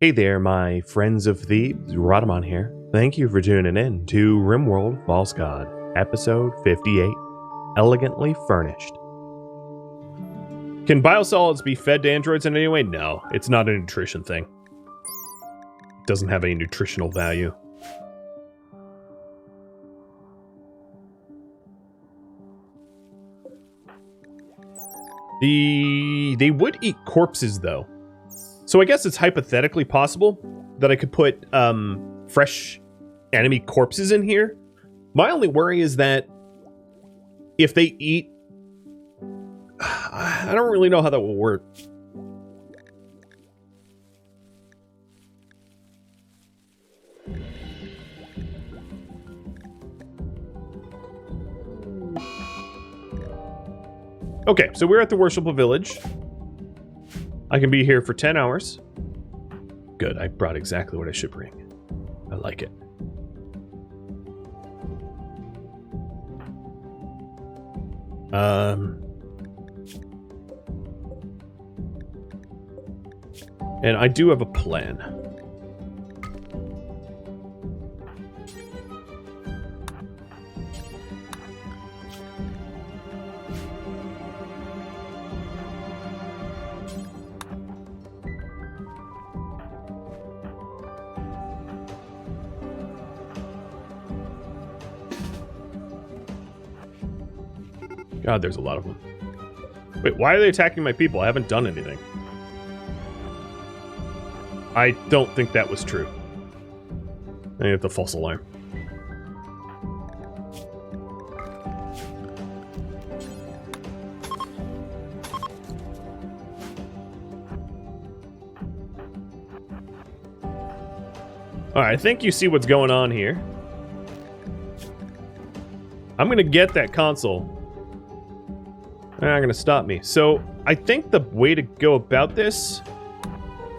Hey there, my friends of thieves. Rhadamant here. Thank you for tuning in to RimWorld False God, episode 58, Elegantly Furnished. Can biosolids be fed to androids in any way? No, it's not a nutrition thing. It doesn't have any nutritional value. They would eat corpses, though. So I guess it's hypothetically possible that I could put fresh enemy corpses in here. My only worry is that if they eat... I don't really know how that will work. Okay, so we're at the Worshipful village. I can be here for 10 hours. Good, I brought exactly what I should bring. I like it. And I do have a plan. God, there's a lot of them. Wait, why are they attacking my people? I haven't done anything. I don't think that was true. I have the false alarm. Alright, I think you see what's going on here. I'm gonna get that console. They're not gonna stop me. So, I think the way to go about this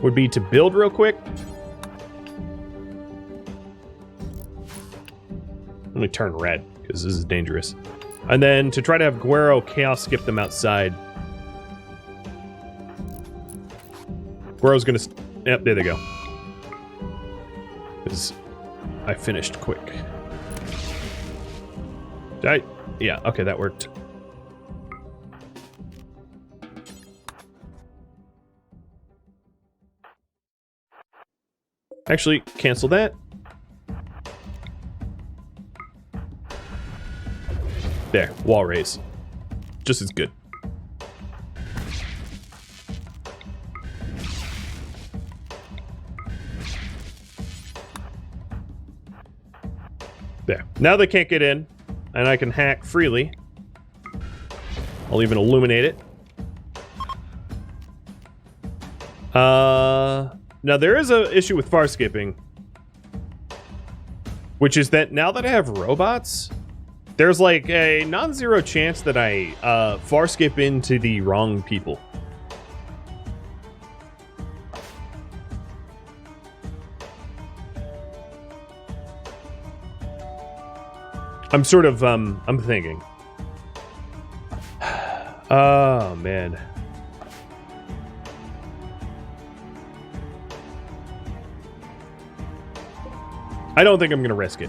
would be to build real quick. Let me turn red, because this is dangerous. And then to try to have Guero chaos skip them outside. Guero's gonna... Yep, there they go. Because I finished quick. Did I... Yeah, okay, that worked. Actually, cancel that. There, wall raise. Just as good. There. Now they can't get in, and I can hack freely. I'll even illuminate it. Now, there is an issue with far skipping, which is that now that I have robots, there's like a non-zero chance that I far skip into the wrong people. I'm sort of, I'm thinking. Oh, man. I don't think I'm going to risk it.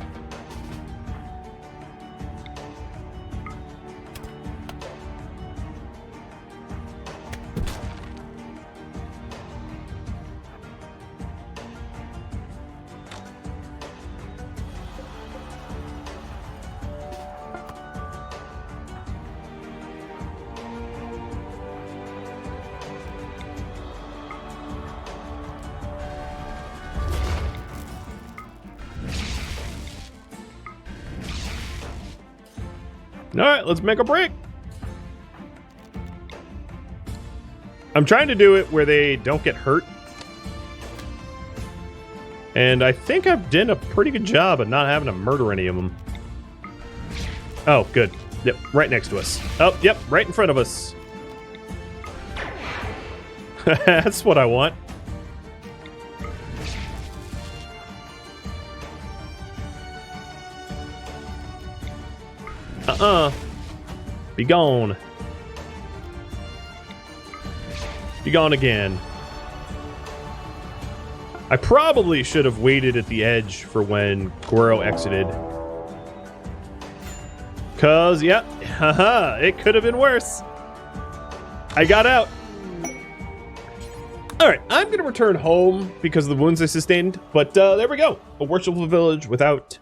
Alright, let's make a break. I'm trying to do it where they don't get hurt. And I think I've done a pretty good job of not having to murder any of them. Oh, good. Yep, right next to us. Oh, yep, right in front of us. That's what I want. Be gone. Be gone again. I probably should have waited at the edge for when Guero exited. Cause, yeah, haha, it could have been worse. I got out. Alright, I'm going to return home because of the wounds I sustained. But there we go. A worshipful village without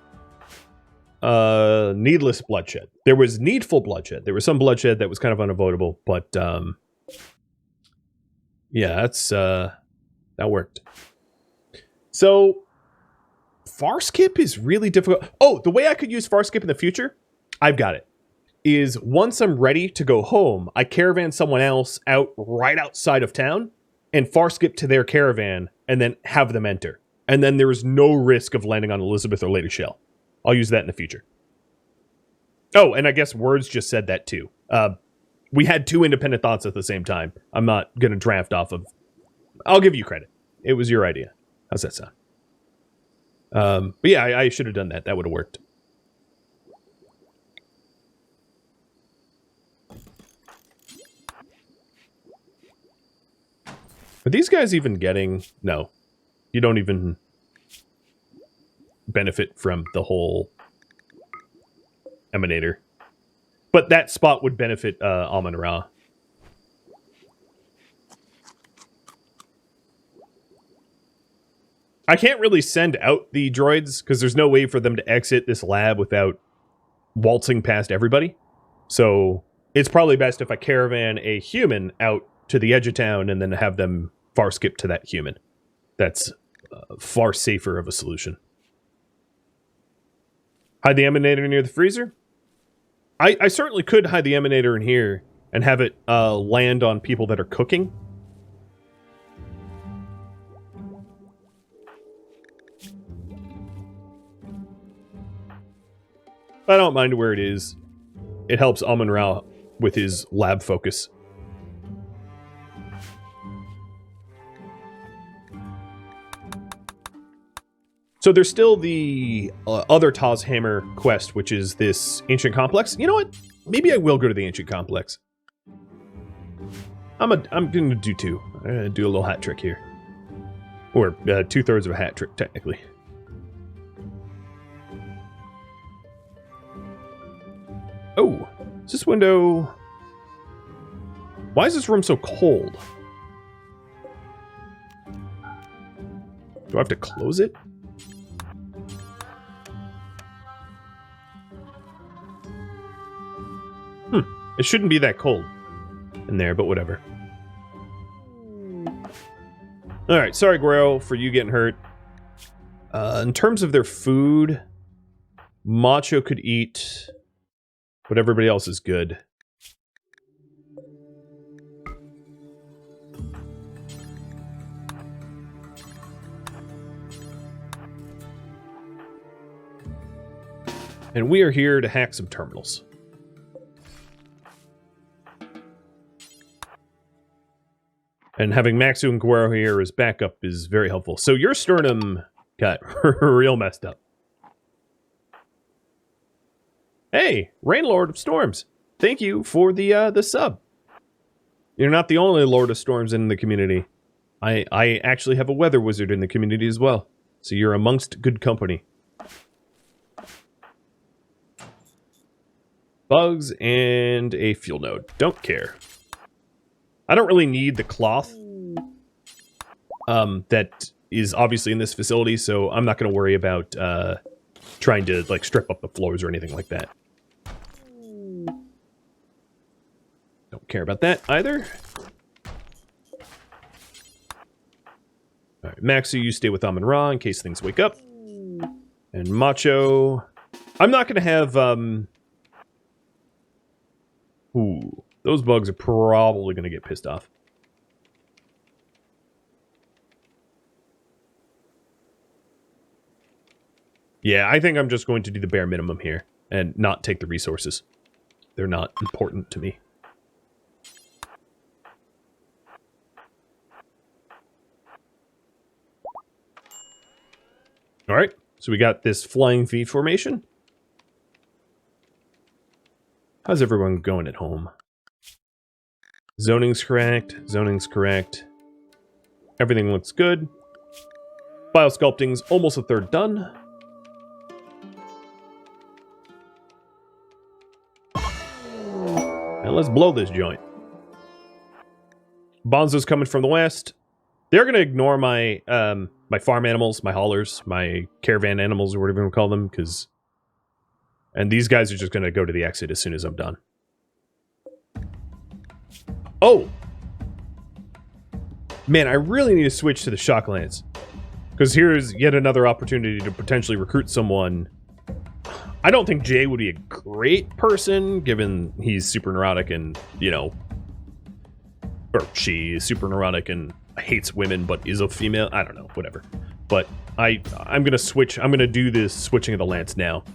needless bloodshed. There was needful bloodshed. There was some bloodshed that was kind of unavoidable. But, yeah, that's, that worked. So, Farskip is really difficult. Oh, the way I could use Farskip in the future, I've got it, is once I'm ready to go home, I caravan someone else out right outside of town and Farskip to their caravan and then have them enter. And then there is no risk of landing on Elizabeth or Lady Shell. I'll use that in the future. Oh, and I guess Words just said that too. We had two independent thoughts at the same time. I'm not going to draft off of... I'll give you credit. It was your idea. How's that sound? But yeah, I should have done that. That would have worked. Are these guys even getting... No. You don't even benefit from the whole emanator. But that spot would benefit Amon-Ra. I can't really send out the droids because there's no way for them to exit this lab without waltzing past everybody. So it's probably best if I caravan a human out to the edge of town and then have them far skip to that human. That's far safer of a solution. Hide the emanator near the freezer? I certainly could hide the emanator in here and have it land on people that are cooking. I don't mind where it is. It helps Amon-Ra with his lab focus. So there's still the other Taz Hammer quest, which is this ancient complex. You know what? Maybe I will go to the ancient complex. I'm going to do two. I'm going to do a little hat trick here. Or 2/3 of a hat trick, technically. Oh, is this window... Why is this room so cold? Do I have to close it? It shouldn't be that cold in there, but whatever. Alright, sorry, Guero, for you getting hurt. In terms of their food, Macho could eat... but everybody else is good. And we are here to hack some terminals. And having Maxu and Guero here as backup is very helpful. So your sternum got real messed up. Hey, Rainlord of Storms. Thank you for the sub. You're not the only Lord of Storms in the community. I actually have a weather wizard in the community as well. So you're amongst good company. Bugs and a fuel node. Don't care. I don't really need the cloth that is obviously in this facility, so I'm not going to worry about trying to like strip up the floors or anything like that. Don't care about that either. Alright, Maxu, you stay with Amon-Ra in case things wake up. And Macho... I'm not going to have... Ooh, those bugs are probably going to get pissed off. Yeah, I think I'm just going to do the bare minimum here and not take the resources. They're not important to me. Alright, so we got this flying V formation. How's everyone going at home? Zoning's correct. Zoning's correct. Everything looks good. Biosculpting's almost a third done. Now let's blow this joint. Bonzo's coming from the west. They're going to ignore my my farm animals, my haulers, my caravan animals, or whatever you want to call them, because... And these guys are just going to go to the exit as soon as I'm done. Oh! Man, I really need to switch to the Shocklands. Because here's yet another opportunity to potentially recruit someone. I don't think Jay would be a great person, given he's super neurotic and, you know... Or she is super neurotic and hates women, but is a female. I don't know, whatever. But I'm going to switch. I'm going to do this switching of the lance now.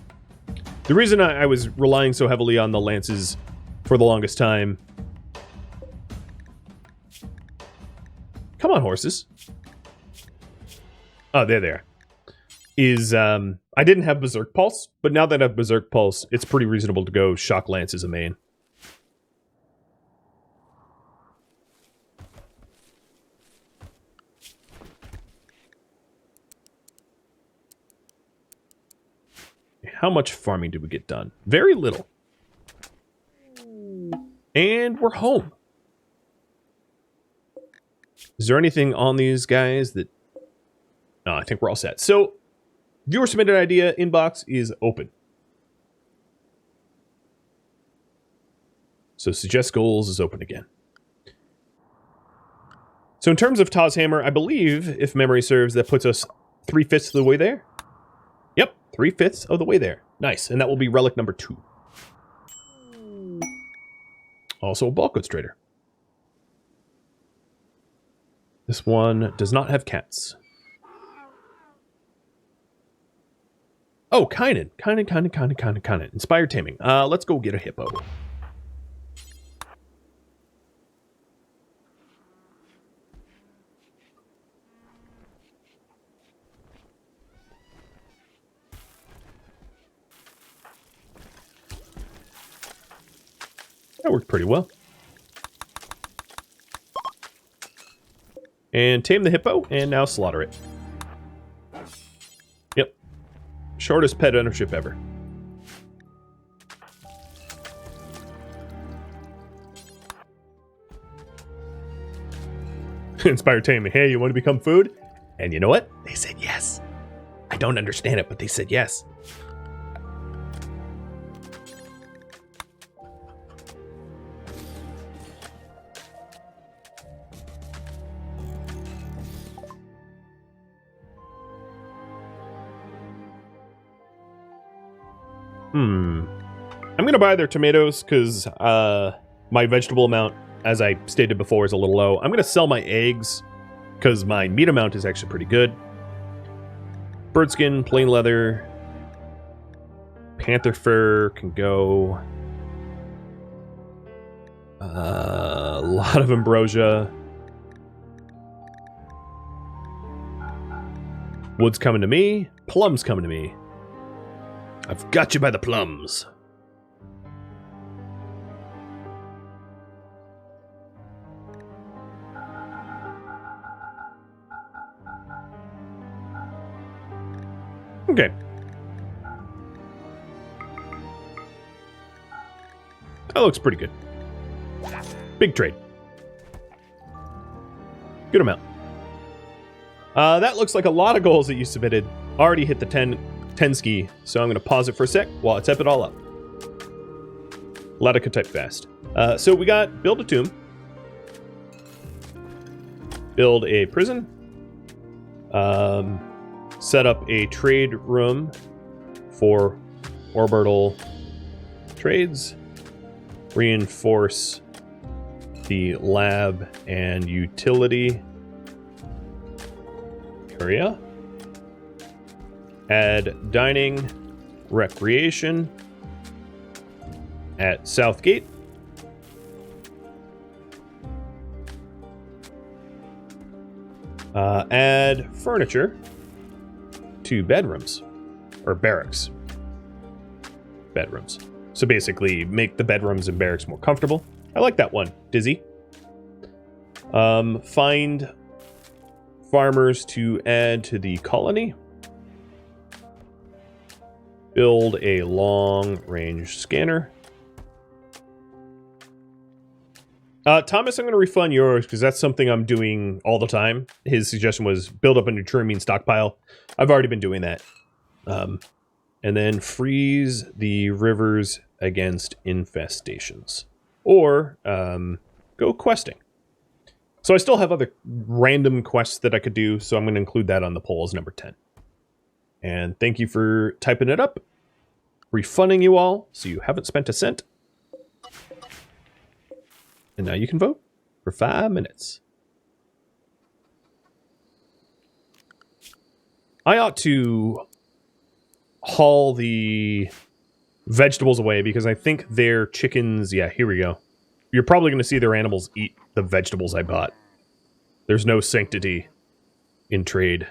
The reason I was relying so heavily on the lances for the longest time... Come on, horses. Oh, there. Is, I didn't have Berserk Pulse, but now that I have Berserk Pulse, it's pretty reasonable to go Shock Lance as a main. How much farming did we get done? Very little. And we're home. Is there anything on these guys that... No, I think we're all set. So, viewer submitted idea inbox is open. So, suggest goals is open again. So, in terms of Taz Hammer, I believe, if memory serves, that puts us 3/5 of the way there. Yep, 3/5 of the way there. Nice, and that will be relic number 2. Also a bulk goods trader. This one does not have cats. Oh, Kynan. Kynan. Inspired taming. Let's go get a hippo. That worked pretty well. And tame the hippo, and now slaughter it. Yep. Shortest pet ownership ever. Inspired taming. Hey, you want to become food? And you know what? They said yes. I don't understand it, but they said yes. I'm going to buy their tomatoes because my vegetable amount, as I stated before, is a little low. I'm going to sell my eggs because my meat amount is actually pretty good. Bird skin, plain leather, panther fur can go. A lot of ambrosia. Wood's coming to me. Plums coming to me. I've got you by the plums. Okay. That looks pretty good. Big trade. Good amount. That looks like a lot of goals that you submitted. Already hit the 10 ski, so I'm going to pause it for a sec while I type it all up. A lot of could type fast. So we got build a tomb, build a prison, set up a trade room for orbital trades, reinforce the lab and utility area, add dining, recreation at Southgate. Add furniture to bedrooms, or barracks. Bedrooms. So basically make the bedrooms and barracks more comfortable. I like that one, Dizzy. Find farmers to add to the colony. Build a long-range scanner. Thomas, I'm going to refund yours because that's something I'm doing all the time. His suggestion was build up a Nutriment stockpile. I've already been doing that. And then freeze the rivers against infestations. Or go questing. So I still have other random quests that I could do, so I'm going to include that on the poll as number 10. And thank you for typing it up. Refunding you all, so you haven't spent a cent. And now you can vote for 5 minutes. I ought to haul the vegetables away because I think their chickens... Yeah, here we go. You're probably going to see their animals eat the vegetables I bought. There's no sanctity in trade.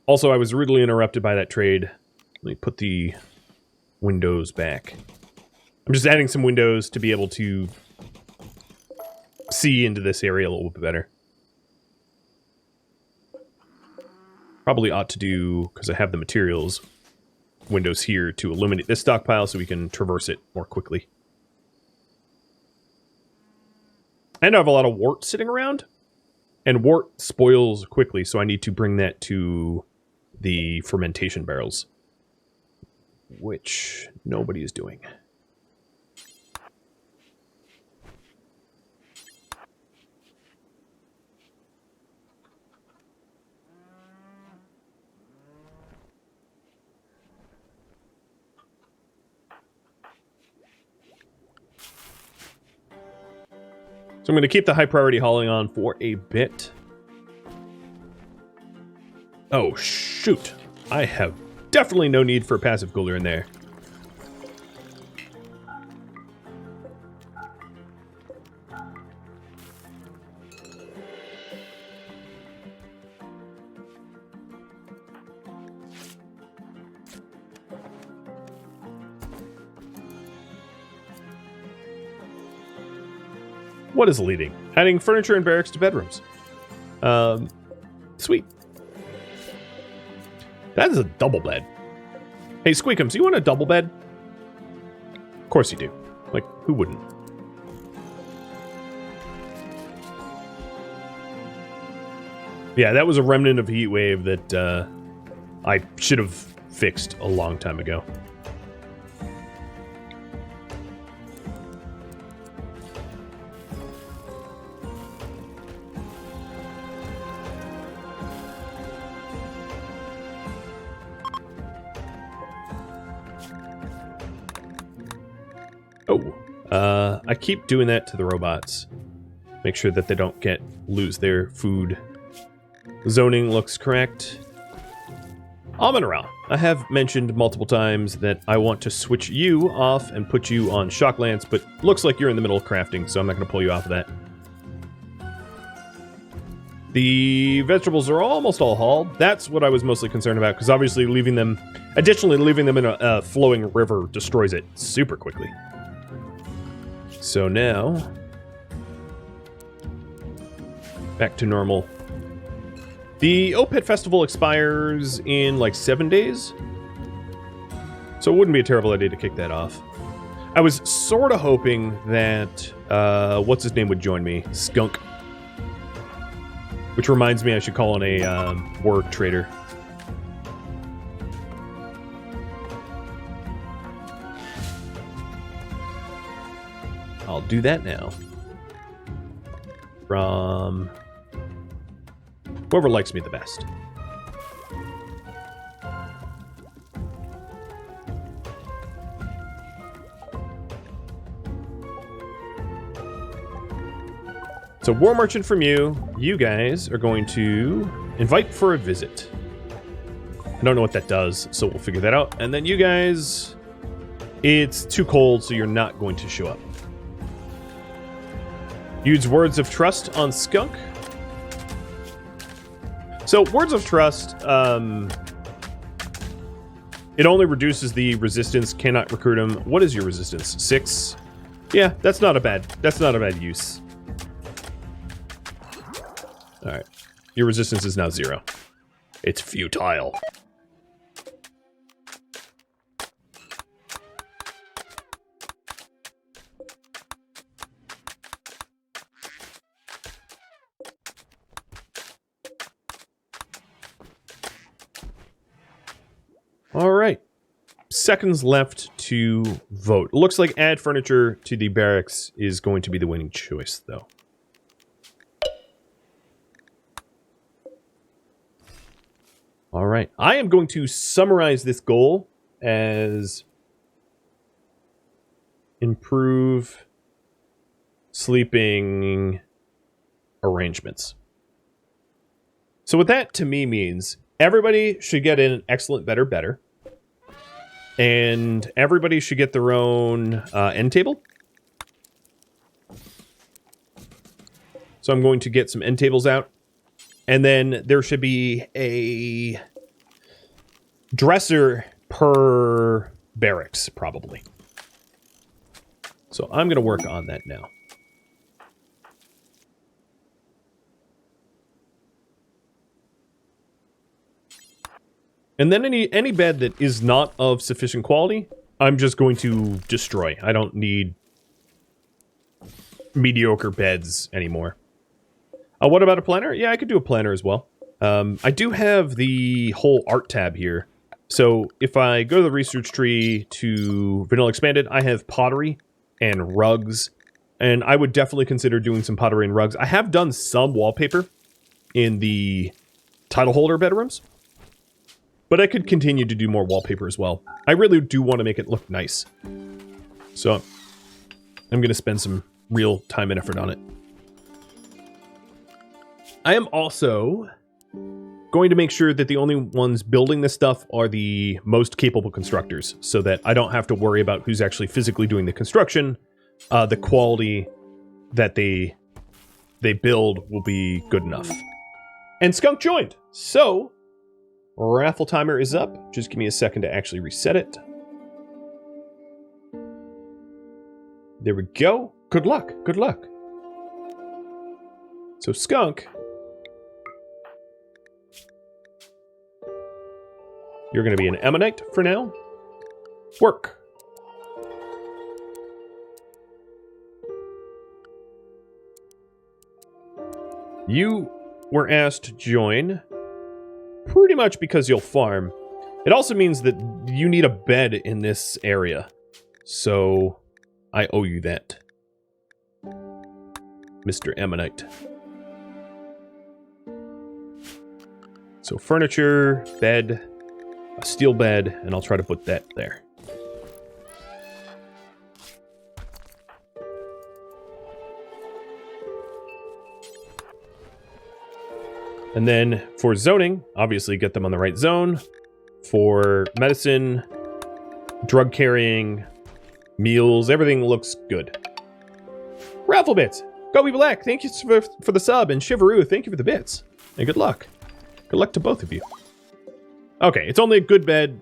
Also, I was rudely interrupted by that trade. Let me put the windows back. I'm just adding some windows to be able to see into this area a little bit better. Probably ought to do, because I have the materials, windows here to illuminate this stockpile so we can traverse it more quickly. And I have a lot of wort sitting around. And wort spoils quickly, so I need to bring that to the fermentation barrels. Which nobody is doing. So I'm going to keep the high priority hauling on for a bit. Oh, shoot. I have definitely no need for a passive cooler in there. What is leading? Adding furniture and barracks to bedrooms. Sweet. That is a double bed. Hey, Squeakums, you want a double bed? Of course you do. Like, who wouldn't? Yeah, that was a remnant of a heat wave that I should have fixed a long time ago. I keep doing that to the robots. Make sure that they don't lose their food. Zoning looks correct. Amenra, I have mentioned multiple times that I want to switch you off and put you on Shocklands, but looks like you're in the middle of crafting, so I'm not going to pull you off of that. The vegetables are almost all hauled. That's what I was mostly concerned about, because obviously additionally leaving them in a flowing river destroys it super quickly. So now, back to normal. The OPET Festival expires in like 7 days. So it wouldn't be a terrible idea to kick that off. I was sort of hoping that, what's his name would join me? Skunk. Which reminds me I should call on a word trader. I'll do that now. From whoever likes me the best. So War Merchant from you. You guys are going to invite for a visit. I don't know what that does, so we'll figure that out. And then you guys, it's too cold, so you're not going to show up. Use Words of Trust on Skunk. So Words of Trust, it only reduces the resistance, cannot recruit him. What is your resistance? 6? Yeah, that's not a bad use. Alright. Your resistance is now 0. It's futile. Alright. Seconds left to vote. It looks like add furniture to the barracks is going to be the winning choice, though. Alright. I am going to summarize this goal as improve sleeping arrangements. So what that to me means, everybody should get an excellent, better, better. And everybody should get their own end table. So I'm going to get some end tables out. And then there should be a dresser per barracks, probably. So I'm going to work on that now. And then any bed that is not of sufficient quality, I'm just going to destroy. I don't need mediocre beds anymore. What about a planner? Yeah, I could do a planner as well. I do have the whole art tab here. So if I go to the research tree to Vanilla Expanded, I have pottery and rugs. And I would definitely consider doing some pottery and rugs. I have done some wallpaper in the title holder bedrooms. But I could continue to do more wallpaper as well. I really do want to make it look nice. So I'm going to spend some real time and effort on it. I am also going to make sure that the only ones building this stuff are the most capable constructors, so that I don't have to worry about who's actually physically doing the construction. The quality that they build will be good enough. And Skunk joined! So raffle timer is up. Just give me a second to actually reset it. There we go. Good luck. Good luck. So Skunk, you're going to be an Ammonite for now. Work. You were asked to join pretty much because you'll farm. It also means that you need a bed in this area. So I owe you that, Mr. Ammonite. So furniture, bed, a steel bed, and I'll try to put that there. And then for zoning, obviously get them on the right zone. For medicine, drug carrying, meals, everything looks good. Raffle bits! Gobi Black, thank you for the sub, and Shivaroo, thank you for the bits. And good luck. Good luck to both of you. Okay, it's only a good bed.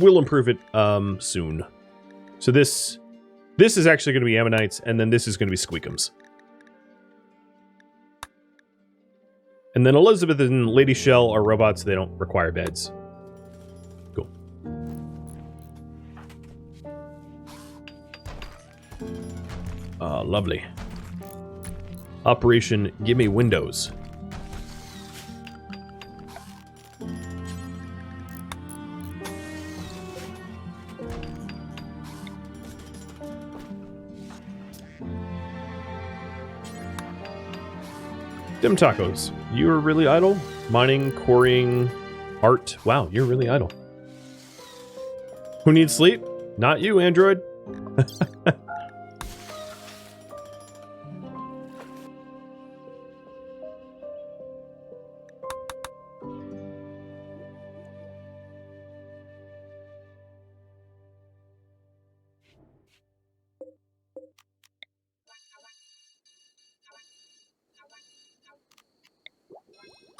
We'll improve it soon. So this is actually going to be Ammonites, and then this is going to be Squeakums. And then Elizabeth and Lady Shell are robots. They don't require beds. Cool. Lovely. Operation Gimme Windows. Dim Tacos, you are really idle? Mining, quarrying, art. Wow, you're really idle. Who needs sleep? Not you, Android.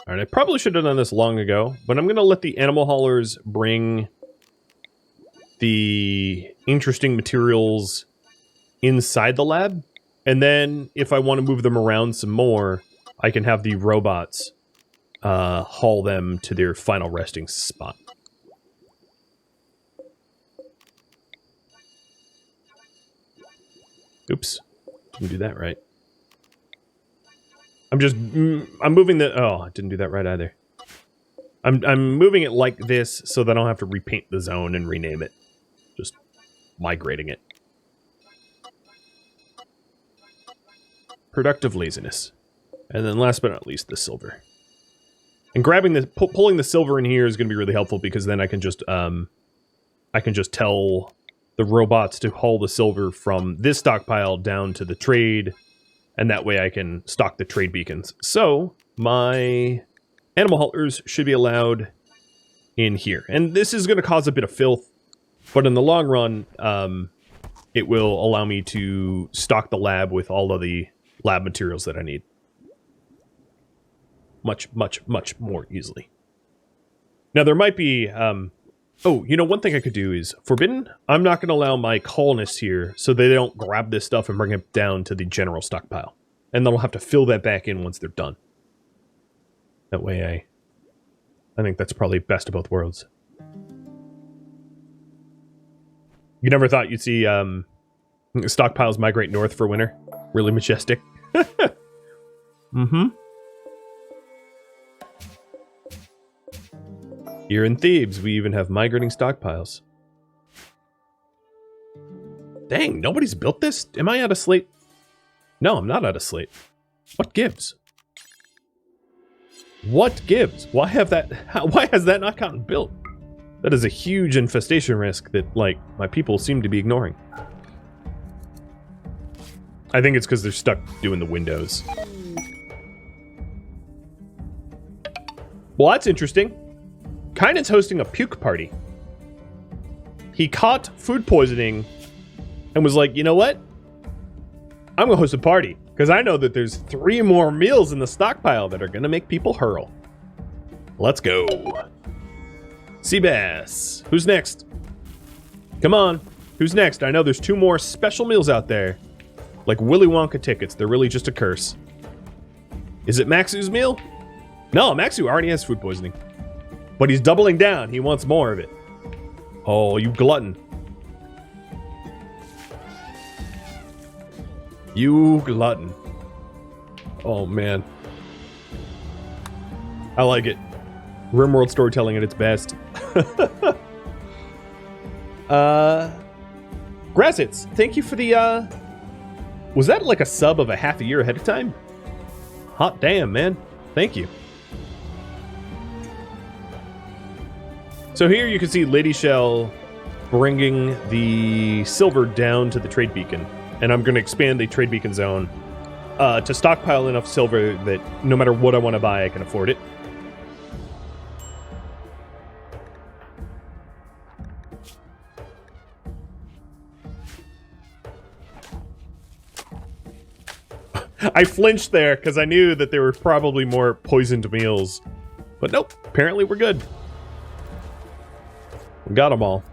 Alright, I probably should have done this long ago, but I'm going to let the animal haulers bring the interesting materials inside the lab. And then if I want to move them around some more, I can have the robots haul them to their final resting spot. Oops, didn't do that right. I'm moving the, oh, I didn't do that right either. I'm moving it like this so that I don't have to repaint the zone and rename it. Just migrating it. Productive laziness. And then last but not least, the silver. And grabbing the, pulling the silver in here is going to be really helpful because then I can just tell the robots to haul the silver from this stockpile down to the trade, and that way I can stock the trade beacons. So my animal haulers should be allowed in here. And this is going to cause a bit of filth, but in the long run, it will allow me to stock the lab with all of the lab materials that I need. Much, much, much more easily. Now, there might be... oh, you know, one thing I could do is... Forbidden, I'm not going to allow my colonists here so they don't grab this stuff and bring it down to the general stockpile. And then I'll have to fill that back in once they're done. That way I think that's probably best of both worlds. You never thought you'd see stockpiles migrate north for winter? Really majestic. Mm-hmm. Here in Thebes, we even have migrating stockpiles. Dang, nobody's built this? Am I out of slate? No, I'm not out of slate. What gives? What gives? Why has that not gotten built? That is a huge infestation risk that, like, my people seem to be ignoring. I think it's because they're stuck doing the windows. Well, that's interesting. Kynan's hosting a puke party. He caught food poisoning and was like, you know what? I'm gonna host a party because I know that there's 3 more meals in the stockpile that are gonna make people hurl. Let's go. Seabass. Who's next? Come on. Who's next? I know there's 2 more special meals out there. Like Willy Wonka tickets. They're really just a curse. Is it Maxu's meal? No, Maxu already has food poisoning. But he's doubling down. He wants more of it. Oh, you glutton. You glutton. Oh, man. I like it. RimWorld storytelling at its best. Grassits, thank you for the, was that like a sub of a half a year ahead of time? Hot damn, man. Thank you. So here you can see Lady Shell bringing the silver down to the trade beacon. And I'm going to expand the trade beacon zone to stockpile enough silver that no matter what I want to buy, I can afford it. I flinched there because I knew that there were probably more poisoned meals. But nope, apparently we're good. We got them all.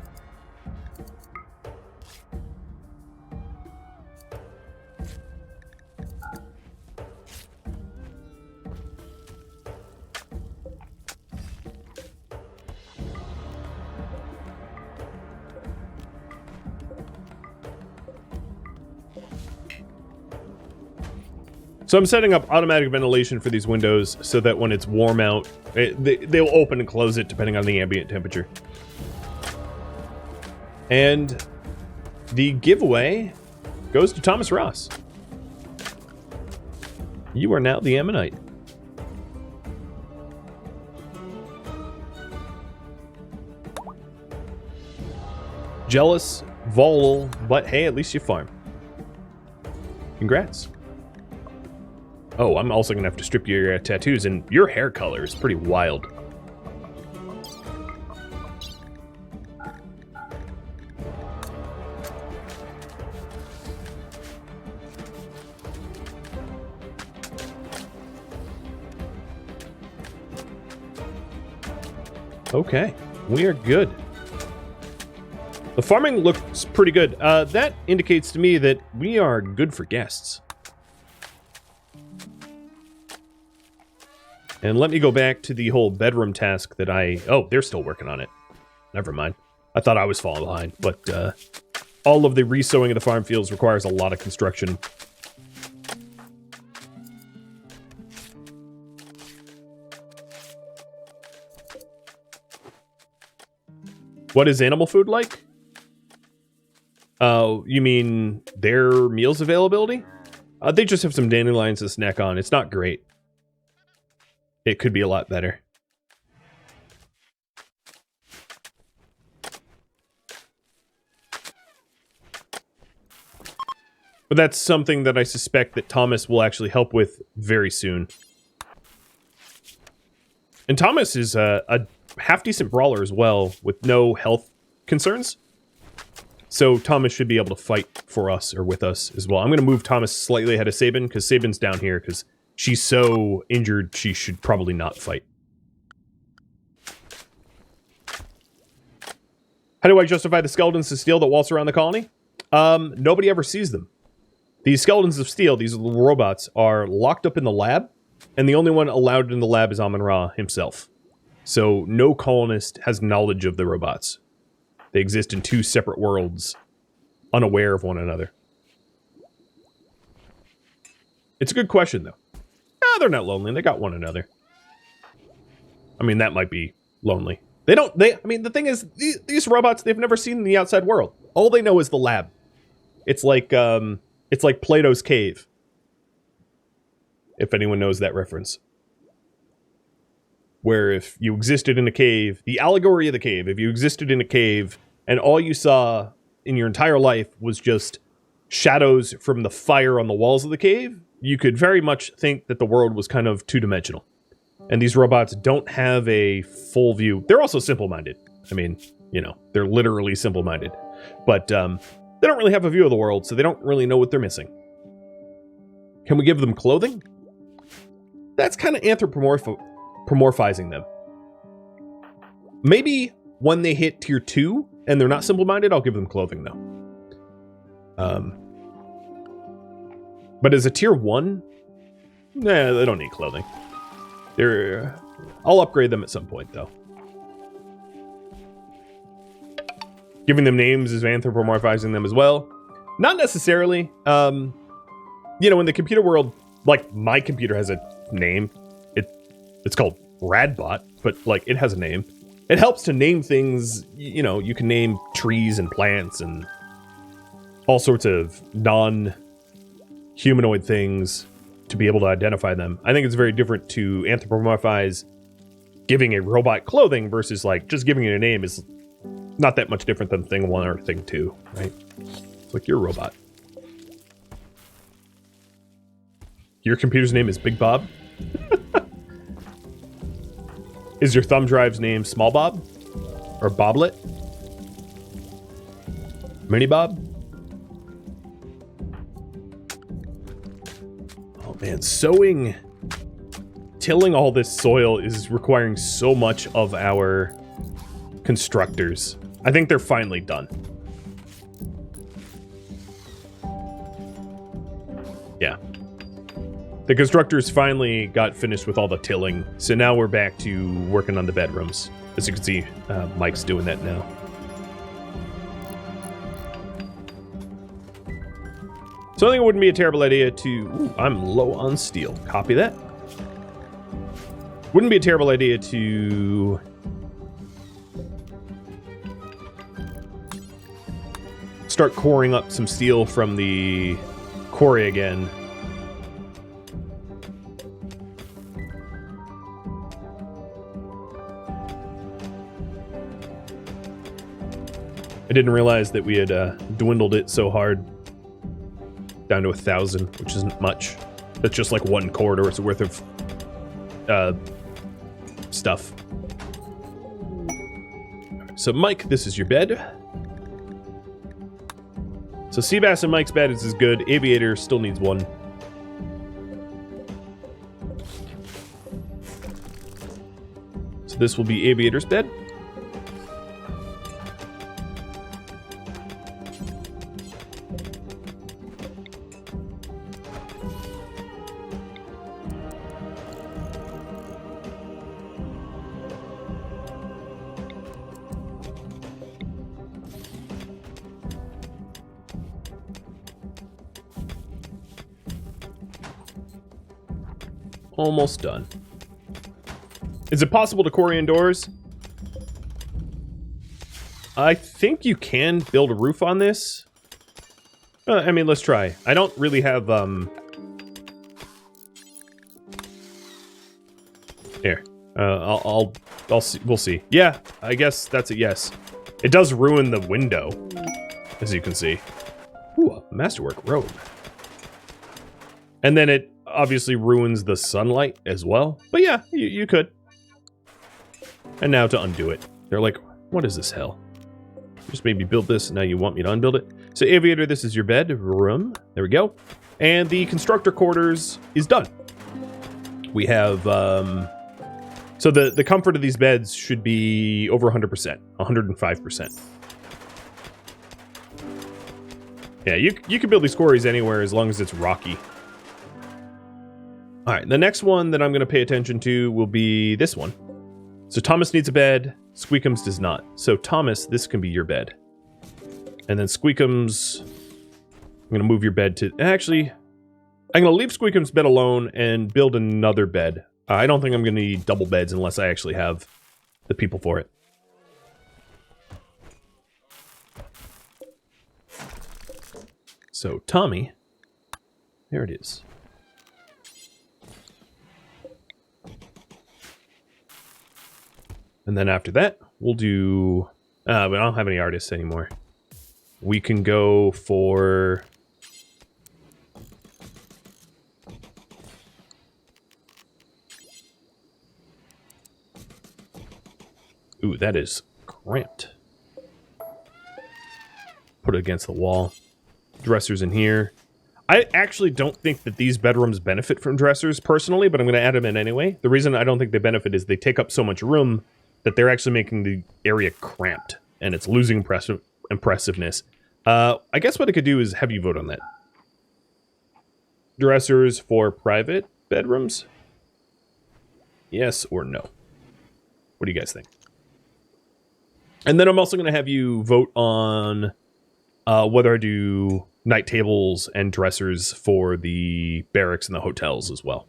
So I'm setting up automatic ventilation for these windows so that when it's warm out, they'll open and close it depending on the ambient temperature. And the giveaway goes to Thomas Ross. You are now the Ammonite. Jealous, volatile, but hey, at least you farm. Congrats. Oh, I'm also going to have to strip your tattoos, and your hair color is pretty wild. Okay, we are good. The farming looks pretty good. That indicates to me that we are good for guests. And let me go back to the whole bedroom task that I... Oh, they're still working on it. Never mind. I thought I was falling behind, but all of the resowing of the farm fields requires a lot of construction. What is animal food like? You mean their meals availability? They just have some dandelions to snack on. It's not great. It could be a lot better. But that's something that I suspect that Thomas will actually help with very soon. And Thomas is a half-decent brawler as well, with no health concerns. So Thomas should be able to fight for us, or with us as well. I'm going to move Thomas slightly ahead of Sabin, because Sabin's down here, because she's so injured she should probably not fight. How do I justify the skeletons of steel that waltz around the colony? Nobody ever sees them. These skeletons of steel, these little robots, are locked up in the lab, and the only one allowed in the lab is Amun-Ra himself. So no colonist has knowledge of the robots. They exist in two separate worlds, unaware of one another. It's a good question, though. They're not lonely. They got one another. I mean, that might be lonely. I mean, the thing is, these robots, they've never seen the outside world. All they know is the lab. It's like Plato's cave. If anyone knows that reference. Where if you existed in a cave, the allegory of the cave, if you existed in a cave and all you saw in your entire life was just shadows from the fire on the walls of the cave, you could very much think that the world was kind of two-dimensional. And these robots don't have a full view. They're also simple-minded. I mean, you know, they're literally simple-minded. But they don't really have a view of the world, so they don't really know what they're missing. Can we give them clothing? That's kind of anthropomorphizing them. Maybe when they hit tier 2 and they're not simple-minded, I'll give them clothing, though. But as a tier 1, nah, they don't need clothing. I'll upgrade them at some point, though. Giving them names is anthropomorphizing them as well. Not necessarily. You know, in the computer world, like, my computer has a name. It's called Radbot, but, like, it has a name. It helps to name things, you know, you can name trees and plants and all sorts of non-humanoid things to be able to identify them. I think it's very different to anthropomorphize giving a robot clothing versus, like, just giving it a name is not that much different than thing 1 or thing 2, right? It's like, you're a robot. Your computer's name is Big Bob? Is your thumb drive's name Small Bob? Or Boblet? Mini Bob? Oh man, tilling all this soil is requiring so much of our constructors. I think they're finally done. Yeah. The constructors finally got finished with all the tilling, so now we're back to working on the bedrooms. As you can see, Mike's doing that now. So I think it wouldn't be a terrible idea to... Ooh, I'm low on steel. Copy that. Wouldn't be a terrible idea to... start coring up some steel from the quarry again. I didn't realize that we had dwindled it so hard down to 1,000, which isn't much. That's just like one corridor's worth of stuff. So Mike, this is your bed. So Seabass and Mike's bed is as good. Aviator still needs one. So this will be Aviator's bed. Almost done. Is it possible to quarry indoors? I think you can build a roof on this. I mean, let's try. I don't really have, Here. I'll see. We'll see. Yeah, I guess that's a yes. It does ruin the window, as you can see. Ooh, a masterwork robe. And then it obviously ruins the sunlight as well. But yeah, you could. And now to undo it. They're like, what is this hell? Just made me build this, and now you want me to unbuild it? So, Aviator, this is your bedroom. There we go. And the constructor quarters is done. We have, so the comfort of these beds should be over 100%, 105%. Yeah, you can build these quarries anywhere as long as it's rocky. All right, the next one that I'm going to pay attention to will be this one. So Thomas needs a bed, Squeakums does not. So Thomas, this can be your bed. And then Squeakums, I'm going to move your bed to... Actually, I'm going to leave Squeakums' bed alone and build another bed. I don't think I'm going to need double beds unless I actually have the people for it. So Tommy, there it is. And then after that, we'll do... but I don't have any artists anymore. We can go for... Ooh, that is cramped. Put it against the wall. Dressers in here. I actually don't think that these bedrooms benefit from dressers personally, but I'm going to add them in anyway. The reason I don't think they benefit is they take up so much room that they're actually making the area cramped, and it's losing impressiveness. I guess what I could do is have you vote on that. Dressers for private bedrooms? Yes or no? What do you guys think? And then I'm also going to have you vote on whether I do night tables and dressers for the barracks and the hotels as well.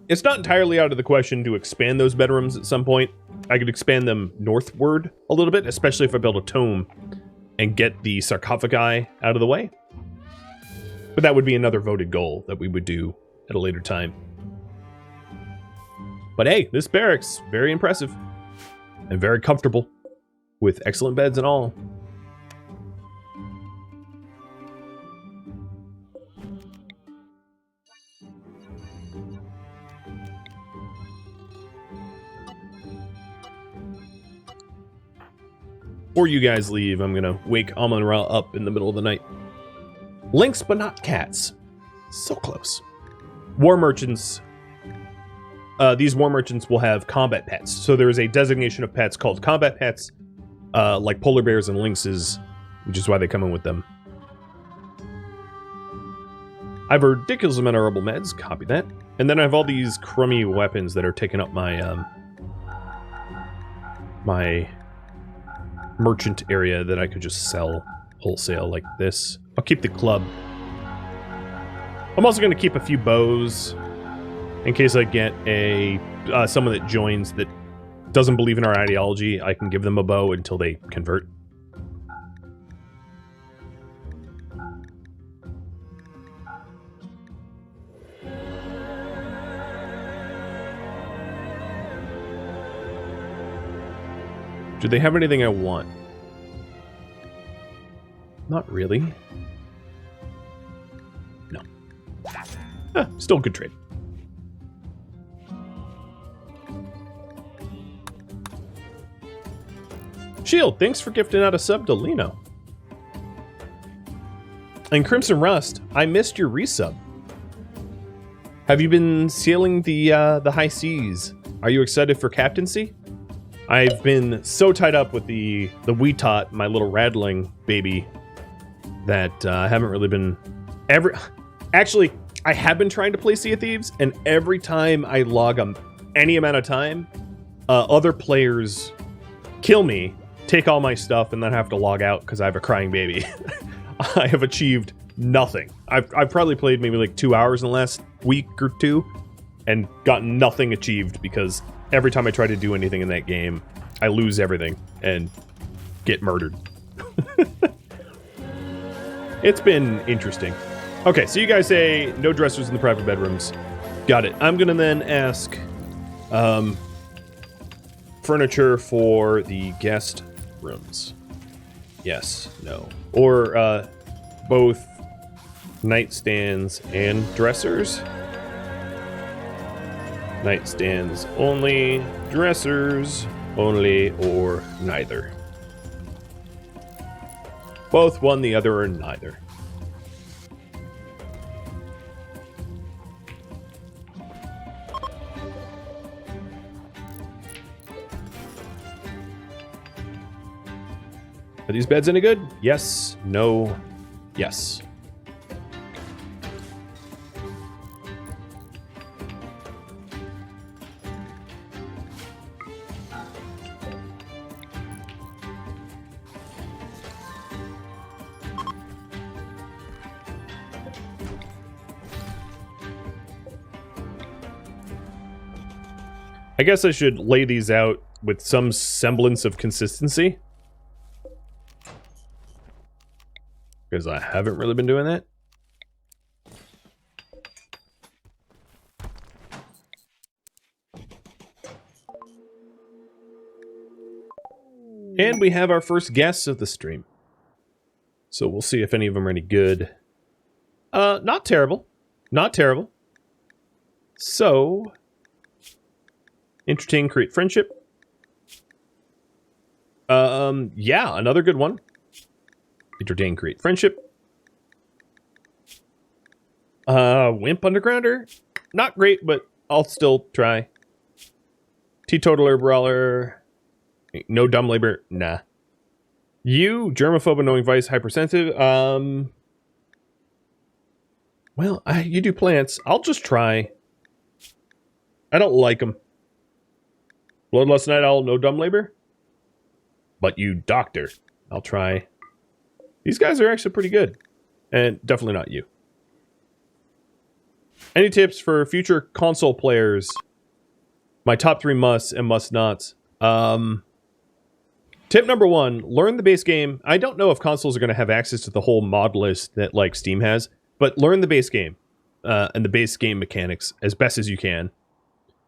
It's not entirely out of the question to expand those bedrooms at some point. I could expand them northward a little bit, especially if I build a tome and get the sarcophagi out of the way. But that would be another voted goal that we would do at a later time. But hey, this barracks, very impressive and very comfortable with excellent beds and all. Before you guys leave, I'm gonna wake Amon-Ra up in the middle of the night. Lynx, but not cats. So close. War merchants. These war merchants will have combat pets. So there is a designation of pets called combat pets, like polar bears and lynxes, which is why they come in with them. I have a ridiculous amount of herbal meds. Copy that. And then I have all these crummy weapons that are taking up my my merchant area that I could just sell wholesale like this. I'll keep the club. I'm also going to keep a few bows in case I get a someone that joins that doesn't believe in our ideology. I can give them a bow until they convert. Do they have anything I want? Not really. No. Still a good trade. Shield, thanks for gifting out a sub to Lino. And Crimson Rust, I missed your resub. Have you been sailing the high seas? Are you excited for captaincy? I've been so tied up with the Weetot, my little rattling baby, that I haven't really been... Actually, I have been trying to play Sea of Thieves, and every time I log any amount of time, other players kill me, take all my stuff, and then have to log out because I have a crying baby. I have achieved nothing. I've probably played maybe like 2 hours in the last week or two, and gotten nothing achieved because every time I try to do anything in that game, I lose everything and get murdered. It's been interesting. Okay, so you guys say no dressers in the private bedrooms. Got it. I'm gonna then ask furniture for the guest rooms. Yes, no. Or both nightstands and dressers. Nightstands only, dressers only, or neither. Both one, the other, or neither. Are these beds any good? Yes, no, yes. I guess I should lay these out with some semblance of consistency, because I haven't really been doing that. And we have our first guests of the stream. So we'll see if any of them are any good. Not terrible. Not terrible. So, entertain, create friendship. Yeah, another good one. Entertain, create friendship. Wimp Undergrounder. Not great, but I'll still try. Teetotaler Brawler. No dumb labor. Nah. You, germaphobe, annoying vice, hypersensitive. Well, you do plants. I'll just try. I don't like them. Bloodlust Night Owl, no dumb labor. But you, doctor. I'll try. These guys are actually pretty good. And definitely not you. Any tips for future console players? My top 3 musts and must nots. Tip number 1, learn the base game. I don't know if consoles are going to have access to the whole mod list that like Steam has, but learn the base game and the base game mechanics as best as you can.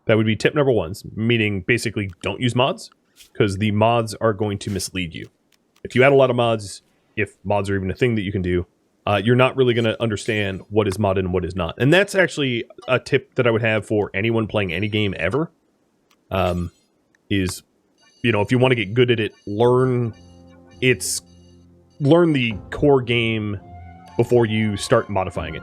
That would be tip number 1, meaning basically don't use mods, because the mods are going to mislead you. If you add a lot of mods, if mods are even a thing that you can do, you're not really going to understand what is modded and what is not. And that's actually a tip that I would have for anyone playing any game ever, is, you know, if you want to get good at it, learn the core game before you start modifying it.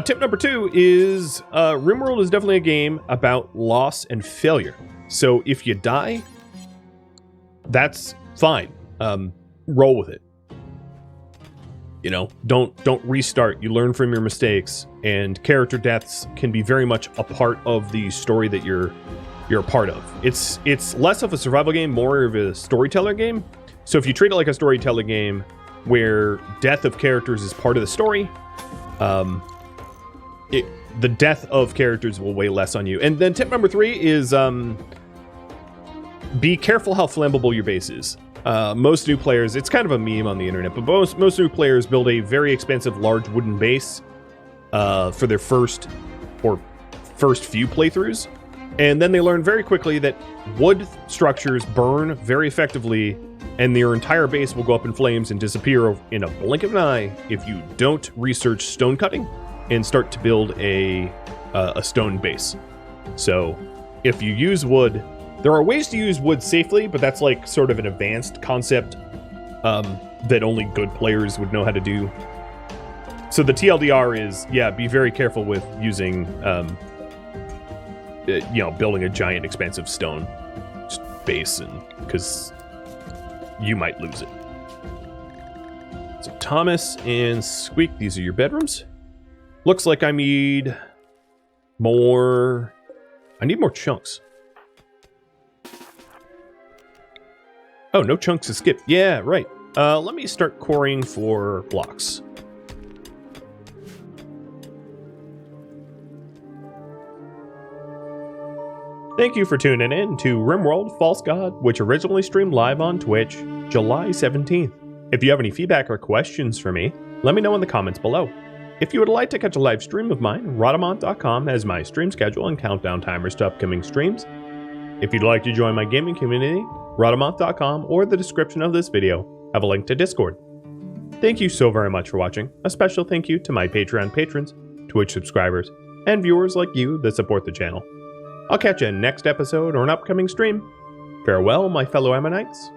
Tip number 2 is RimWorld is definitely a game about loss and failure. So if you die, that's fine. Roll with it. You know, don't restart. You learn from your mistakes, and character deaths can be very much a part of the story that you're a part of. It's less of a survival game, more of a storyteller game. So if you treat it like a storyteller game where death of characters is part of the story, the death of characters will weigh less on you. And then tip number 3 is be careful how flammable your base is. Most new players, it's kind of a meme on the internet, but most new players build a very expensive large wooden base for their first few playthroughs. And then they learn very quickly that wood structures burn very effectively, and their entire base will go up in flames and disappear in a blink of an eye if you don't research stone cutting and start to build a stone base. So if you use wood, there are ways to use wood safely, but that's like sort of an advanced concept that only good players would know how to do. So the TLDR is, yeah, be very careful with using building a giant expensive stone base, and because you might lose it. So Thomas and Squeak, these are your bedrooms. Looks like I need more... I need more chunks. Oh, no chunks to skip. Yeah, right. Let me start quarrying for blocks. Thank you for tuning in to RimWorld False God, which originally streamed live on Twitch, July 17th. If you have any feedback or questions for me, let me know in the comments below. If you would like to catch a live stream of mine, Rhadamant.com has my stream schedule and countdown timers to upcoming streams. If you'd like to join my gaming community, Rhadamant.com or the description of this video have a link to Discord. Thank you so very much for watching. A special thank you to my Patreon patrons, Twitch subscribers, and viewers like you that support the channel. I'll catch you in next episode or an upcoming stream. Farewell, my fellow Ammonites.